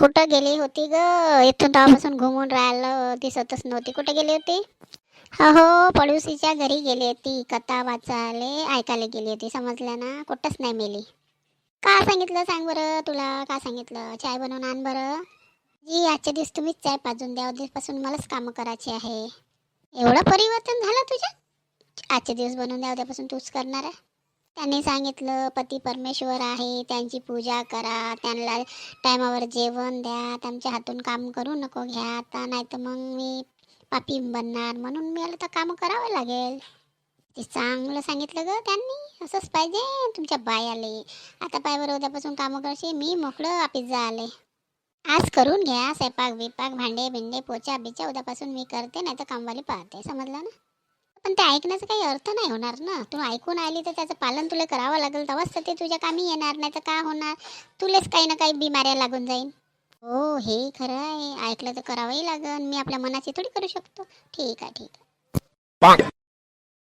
कुठं गेली होती ग? इथून तेव्हापासून घुमून राहिलं, दिसतच नव्हती. कुठे गेली होती? हो, पडोसीच्या घरी गेली होती, कथा वाचायले ऐकायला गेली होती. समजलं ना? कुठंच नाही मेली. का सांगितलं सांग बरं? तुला का सांगितलं? चाय बनवून आण बरं. जी आजच्या दिवस तुम्हीच चाय पाजून द्या, उद्यापासून मलाच कामं करायची आहे. एवढं परिवर्तन झालं तुझ्या? आजचे दिवस बनवून द्या, उद्यापासून तूच करणार आहे. त्यांनी सांगितलं पती परमेश्वर आहे, त्यांची पूजा करा, त्यांना टायमावर जेवण द्या, त्यांच्या हातून काम करू नको घ्या. आता नाही तर मग मी पापी बनणार, म्हणून मी आता कामं करावं लागेल. ते चांगलं सांगितलं ग त्यांनी. असंच पाहिजे तुमच्या बायाले. आता पाय बरं, उद्यापासून कामं करशील, मी मोकळं ऑफिस जायले. आज करून घ्या स्वयंपाक बिपाक, भांडे बिंडे, पोचा बिचा. उद्यापासून मी करते, नाही तर कामवाली पाहते. समजलं ना? पण ते ऐकण्याचा काही अर्थ नाही होणार ना. तू ऐकून आली तर त्याचं पालन तुला करावं लागेल, तेव्हाच तर ते तुझ्या कामी येणार. नाही तर काय होणार? तुलेच काही ना काही बिमाऱ्या लागून जाईन. हो, हे खरं आहे. ऐकलं तर करावंही लागेल. मी आपल्या मनाची थोडी करू शकतो. ठीक आहे, ठीक आहे.